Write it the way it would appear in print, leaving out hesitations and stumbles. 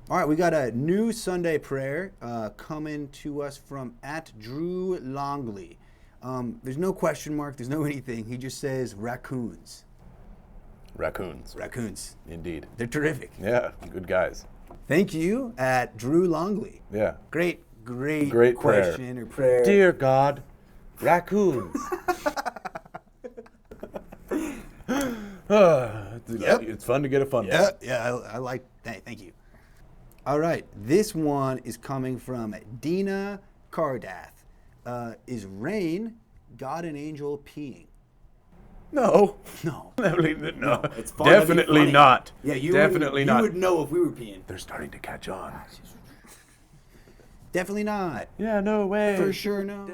All right, we got a new Sunday prayer coming to us from @Drew Longley. There's no question mark. There's no anything. He just says raccoons. Raccoons. Raccoons. Indeed. They're terrific. Yeah, good guys. Thank you @Drew Longley. Yeah. Great prayer. question or prayer. Dear God, raccoons. Yep. It's fun to get a fun Yeah, one. yeah, I like that. Thank you. All right, this one is coming from Dina Cardath. Is rain God an angel peeing? No. No. No. It's fun. That'd be Definitely funny. not. Yeah, Definitely not. You would know if we were peeing. They're starting to catch on. Definitely not. Yeah, no way. For sure, no.